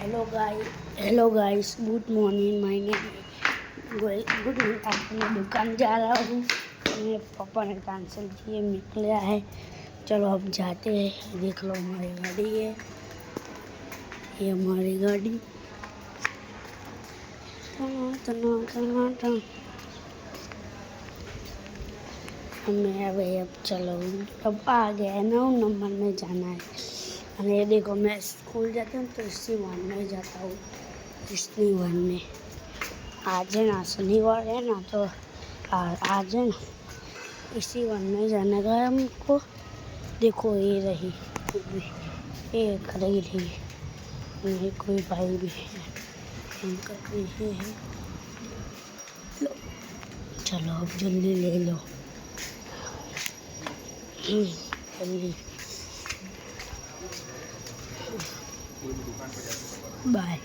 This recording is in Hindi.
Hello guys, good morning. मैंने गुड अपनी दुकान जा रहा हूँ। मेरे पापा ने कैंसिल किए, निकला है। चलो अब जाते हैं। देख लो हमारी गाड़ी है, ये हमारी गाड़ी। हमें अब चलो, अब आ गया 9 नंबर में जाना है। और देखो, मैं स्कूल जाता हूँ तो इसी वन में जाता हूँ, इसी वन में। आज है ना, शनिवार है ना, तो आज है ना, इसी वन में जाने का है हमको। देखो ये रही, ये खड़ी रही, नहीं कोई भाई भी है, इनका कोई है। चलो अब जल्दी ले लो, जल्दी। बाय।